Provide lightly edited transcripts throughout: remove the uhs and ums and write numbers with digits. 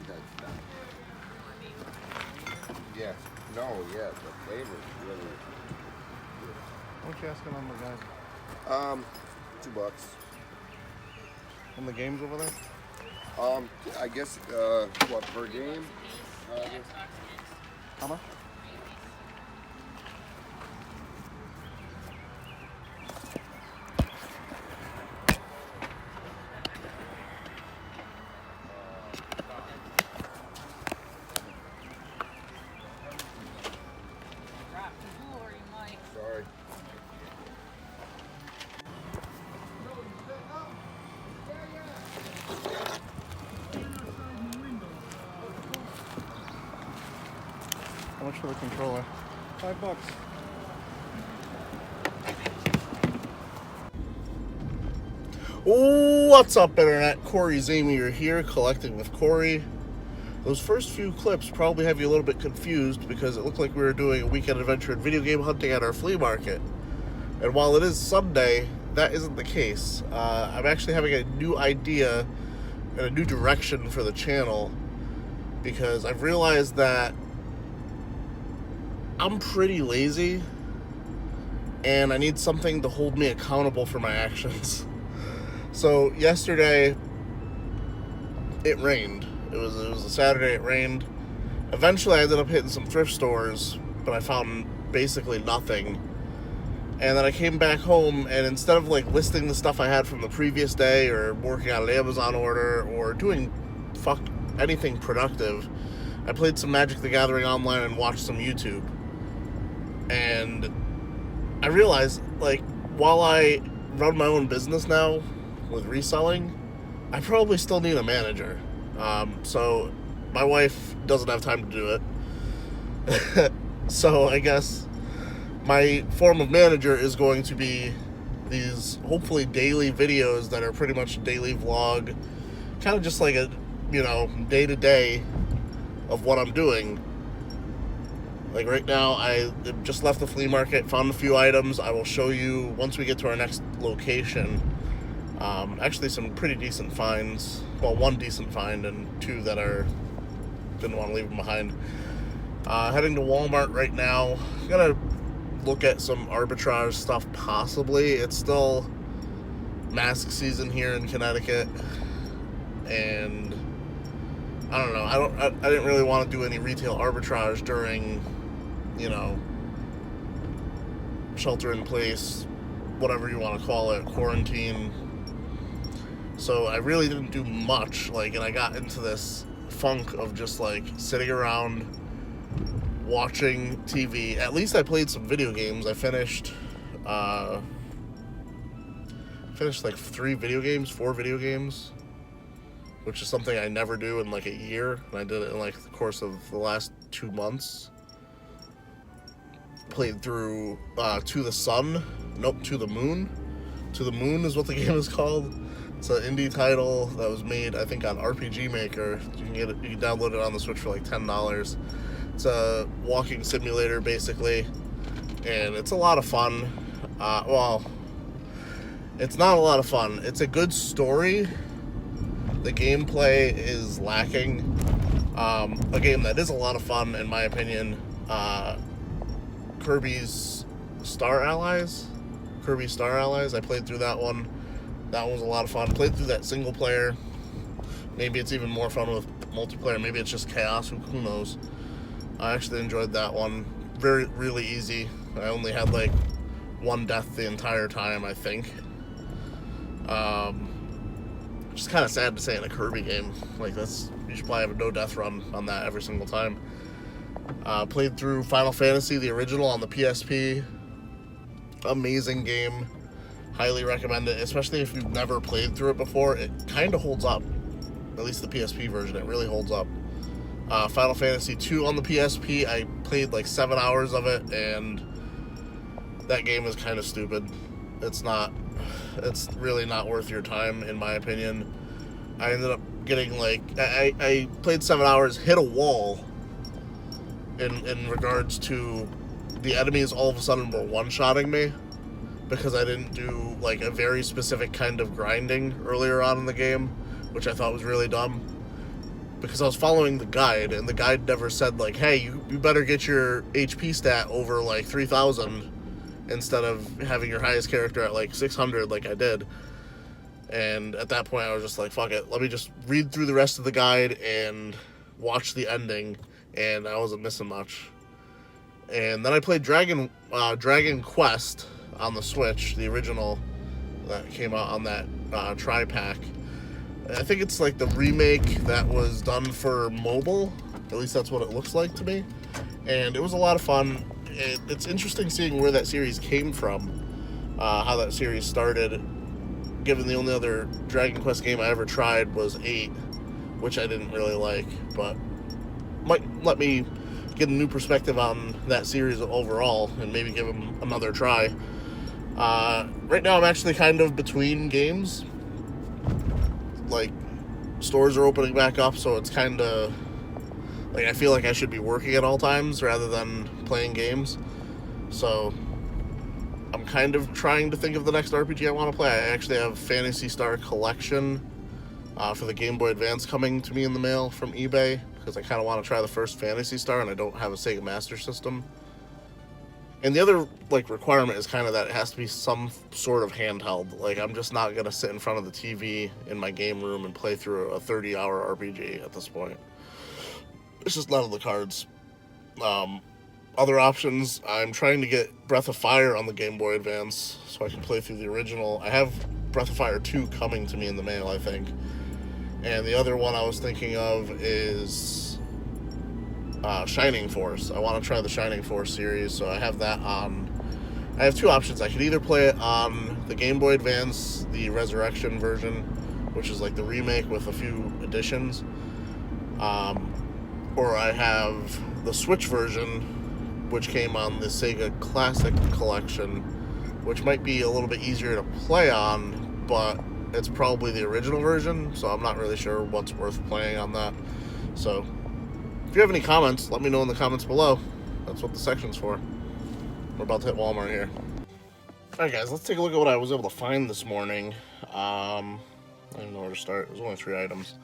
that's done. Yeah. No, yeah, the flavor's really good. What you asking on the guys? $2. On the games over there? I guess, what, per game? How much? Sorry. How much for the controller? $5. What's up, Internet? Cory Zamier here, collecting with Cory. Those first few clips probably have you a little bit confused because it looked like we were doing a weekend adventure in video game hunting at our flea market. And while it is Sunday, that isn't the case. I'm actually having a new idea and a new direction for the channel because I've realized that I'm pretty lazy and I need something to hold me accountable for my actions. So yesterday it rained. It was a Saturday, it rained. Eventually I ended up hitting some thrift stores, but I found basically nothing. And then I came back home, and instead of like listing the stuff I had from the previous day or working on an Amazon order or doing anything productive, I played some Magic the Gathering online and watched some YouTube. And I realized, like, while I run my own business now with reselling, I probably still need a manager. So my wife doesn't have time to do it. So I guess my form of manager is going to be these hopefully daily videos that are pretty much a daily vlog, kind of just like a, day-to-day of what I'm doing. Like right now, I just left the flea market, found a few items. I will show you once we get to our next location. Actually some pretty decent finds. Well, one decent find and two that didn't want to leave them behind. Heading to Walmart right now. Gonna look at some arbitrage stuff possibly. It's still mask season here in Connecticut, and I don't know. I didn't really want to do any retail arbitrage during, shelter in place, whatever you want to call it, quarantine. So I really didn't do much, and I got into this funk of just sitting around watching TV. At least I played some video games. I finished like 4 video games, which is something I never do in a year, and I did it in the course of the last 2 months. Played through To the Moon. To the Moon is what the game is called. It's an indie title that was made, I think, on RPG Maker. You can download it on the Switch for $10. It's a walking simulator, basically, and it's a lot of fun. Well, it's not a lot of fun. It's a good story. The gameplay is lacking. A game that is a lot of fun, in my opinion, Kirby Star Allies. I played through that one. That one was a lot of fun. Played through that single player. Maybe it's even more fun with multiplayer. Maybe it's just chaos. Who knows? I actually enjoyed that one. Really easy. I only had one death the entire time, I think. Just kind of sad to say in a Kirby game. You should probably have a no death run on that every single time. Played through Final Fantasy, the original, on the PSP. Amazing game. Highly recommend it, especially if you've never played through it before. It kind of holds up. At least the PSP version, it really holds up. Final Fantasy 2 on the PSP, I played 7 hours of it, and that game is kind of stupid. It's really not worth your time, in my opinion. I ended up getting I played 7 hours, hit a wall in regards to the enemies all of a sudden were one-shotting me because I didn't do a very specific kind of grinding earlier on in the game, which I thought was really dumb. because I was following the guide, and the guide never said, like, hey, you better get your HP stat over, like, 3,000 instead of having your highest character at, like, 600 like I did. And at that point, I was just like, fuck it. Let me just read through the rest of the guide and watch the ending, and I wasn't missing much. And then I played Dragon Quest on the Switch, the original that came out on that tri-pack. I think it's like the remake that was done for mobile. At least that's what it looks like to me. And it was a lot of fun. It's interesting seeing where that series came from, how that series started, given the only other Dragon Quest game I ever tried was 8, which I didn't really like, but might let me get a new perspective on that series overall and maybe give them another try. Right now I'm actually kind of between games. Like, stores are opening back up, so it's kind of like I feel like I should be working at all times rather than playing games. So I'm kind of trying to think of the next RPG I want to play. I actually have Phantasy Star Collection for the Game Boy Advance coming to me in the mail from eBay, because I kind of want to try the first Phantasy Star, and I don't have a Sega Master System. And the other, like, requirement is kind of that it has to be some sort of handheld. Like, I'm just not going to sit in front of the TV in my game room and play through a 30-hour RPG at this point. It's just not on the cards. Other options, I'm trying to get Breath of Fire on the Game Boy Advance so I can play through the original. I have Breath of Fire 2 coming to me in the mail, I think. And the other one I was thinking of is Shining Force. I want to try the Shining Force series, so I have that on. I have two options. I could either play it on the Game Boy Advance, the Resurrection version, which is like the remake with a few additions, or I have the Switch version, which came on the Sega Classic Collection, which might be a little bit easier to play on, but it's probably the original version, so I'm not really sure what's worth playing on that. So if you have any comments, let me know in the comments below. That's what the section's for. We're about to hit Walmart here. Alright guys, let's take a look at what I was able to find this morning. I don't even know where to start. There's only 3 items.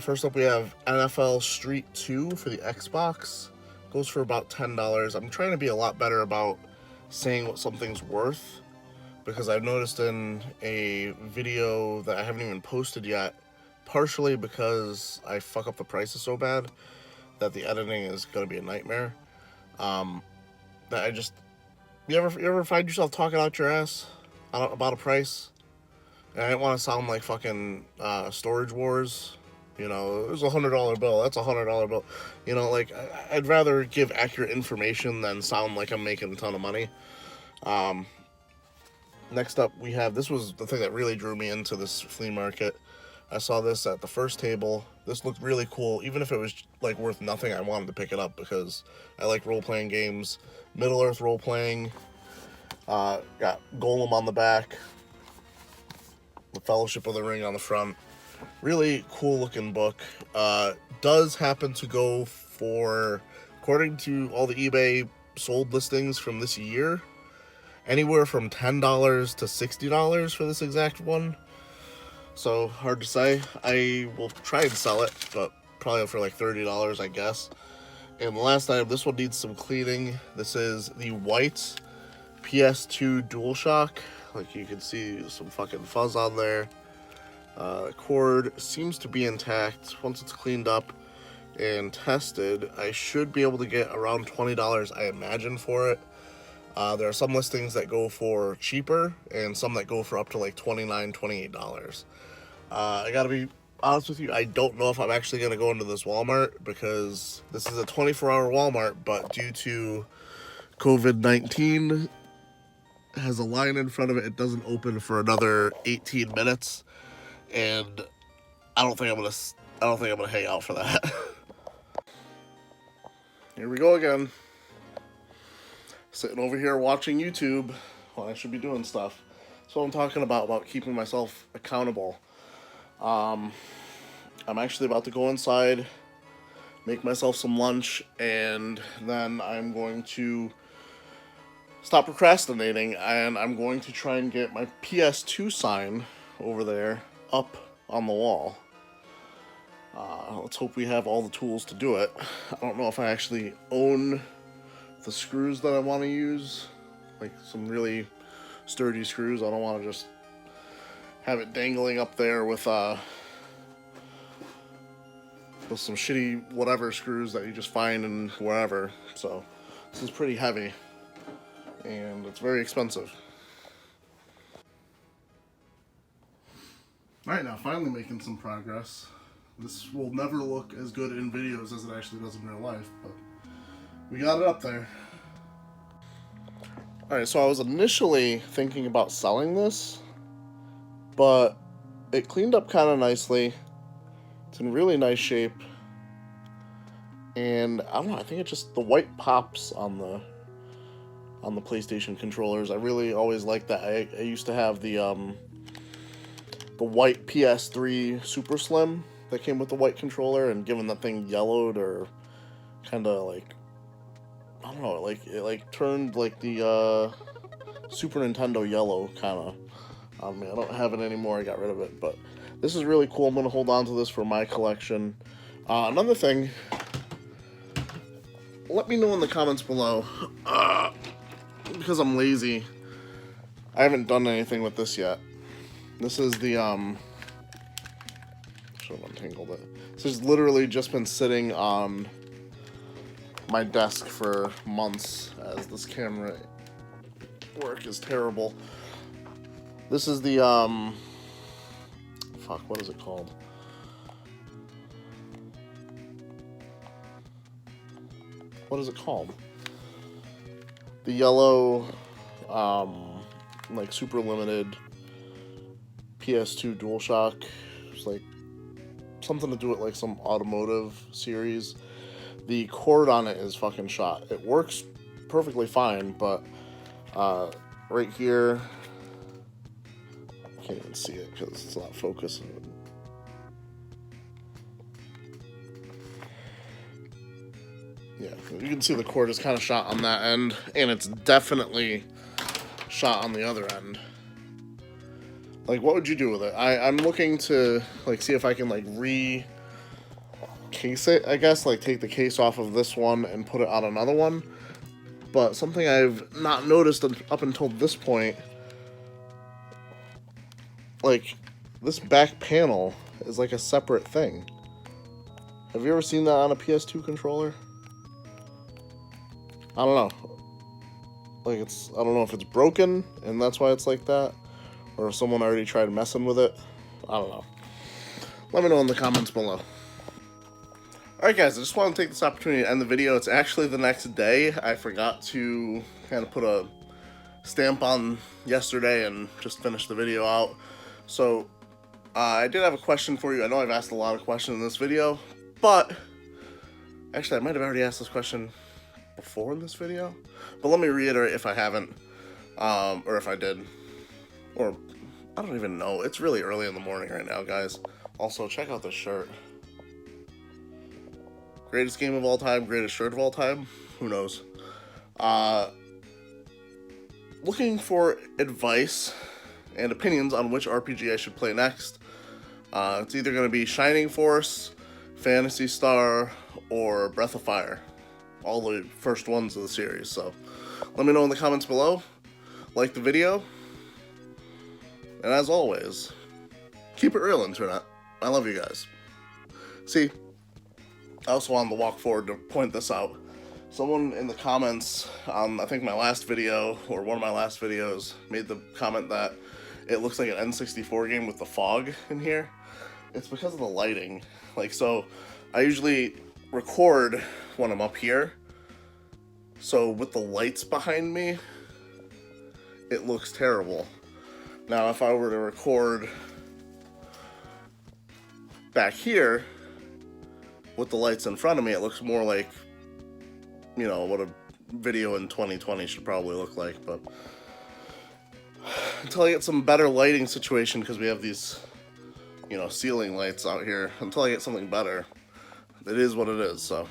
First up we have NFL Street 2 for the Xbox. Goes for about $10. I'm trying to be a lot better about saying what something's worth, because I've noticed in a video that I haven't even posted yet, partially because I fuck up the prices so bad that the editing is going to be a nightmare, that I just... You ever find yourself talking out your ass about a price? And I didn't want to sound like fucking Storage Wars. You know, it was $100 bill. That's $100 bill. You know, like, I'd rather give accurate information than sound like I'm making a ton of money. Next up, we have... This was the thing that really drew me into this flea market. I saw this at the first table. This looked really cool. Even if it was, like, worth nothing, I wanted to pick it up because I like role-playing games. Middle-earth role-playing. Got Golem on the back. The Fellowship of the Ring on the front. Really cool-looking book. Does happen to go for, according to all the eBay sold listings from this year, anywhere from $10 to $60 for this exact one. So, hard to say. I will try and sell it, but probably for like $30, I guess. And the last item, this one needs some cleaning. This is the white PS2 DualShock. Like, you can see some fucking fuzz on there. The cord seems to be intact. Once it's cleaned up and tested, I should be able to get around $20, I imagine, for it. There are some listings that go for cheaper and some that go for up to like $29, $28. I gotta be honest with you, I don't know if I'm actually gonna go into this Walmart, because this is a 24-hour Walmart, but due to COVID-19 has a line in front of it. It doesn't open for another 18 minutes, and I don't think I'm gonna hang out for that. Here we go again. Sitting over here watching YouTube when I should be doing stuff. That's what I'm talking about keeping myself accountable. I'm actually about to go inside, make myself some lunch, and then I'm going to stop procrastinating, and I'm going to try and get my PS2 sign over there up on the wall. let's hope we have all the tools to do it. I don't know if I actually own the screws that I want to use, like some really sturdy screws. I don't want to just have it dangling up there with some shitty whatever screws that you just find in wherever. So this is pretty heavy and it's very expensive. Alright, now finally making some progress. This will never look as good in videos as it actually does in real life, but we got it up there. Alright, so I was initially thinking about selling this, but it cleaned up kind of nicely. It's in really nice shape. And I don't know, I think it's just the white pops on the PlayStation controllers. I really always liked that. I used to have the white PS3 Super Slim that came with the white controller, and given that thing yellowed or kind of like, I don't know, like it like turned like the Super Nintendo yellow kind of on me. I don't have it anymore, I got rid of it, but this is really cool. I'm going to hold on to this for my collection. Another thing, let me know in the comments below, because I'm lazy, I haven't done anything with this yet. This is the, should have untangled it. This has literally just been sitting on my desk for months, as this camera work is terrible. This is the, fuck, what is it called? What is it called? The yellow, like super limited PS2 DualShock. It's like something to do with like some automotive series. The cord on it is fucking shot. It works perfectly fine, but right here, I can't even see it because it's not focusing. Yeah, you can see the cord is kind of shot on that end, and it's definitely shot on the other end. Like, what would you do with it? I'm looking to, like, see if I can, like, case it, I guess, like take the case off of this one and put it on another one. But something I've not noticed up until this point, like this back panel is like a separate thing. Have you ever seen that on a PS2 controller? I don't know. Like I don't know if it's broken and that's why it's like that, or if someone already tried messing with it. I don't know. Let me know in the comments below. Alright guys, I just want to take this opportunity to end the video. It's actually the next day. I forgot to kind of put a stamp on yesterday and just finish the video out. So, I did have a question for you. I know I've asked a lot of questions in this video, but actually I might have already asked this question before in this video. But let me reiterate if I haven't, or if I did, or I don't even know. It's really early in the morning right now, guys. Also, check out this shirt. Greatest game of all time, greatest shirt of all time? Who knows? Looking for advice and opinions on which RPG I should play next. It's either going to be Shining Force, Phantasy Star, or Breath of Fire. All the first ones of the series, so let me know in the comments below. Like the video. And as always, keep it real, Internet. I love you guys. See, I also wanted to walk forward to point this out. Someone in the comments on, I think, my last video, or one of my last videos, made the comment that it looks like an N64 game with the fog in here. It's because of the lighting. Like, so, I usually record when I'm up here. So, with the lights behind me, it looks terrible. Now, if I were to record back here, with the lights in front of me, it looks more like, you know, what a video in 2020 should probably look like. But until I get some better lighting situation, because we have these, you know, ceiling lights out here, until I get something better, it is what it is. So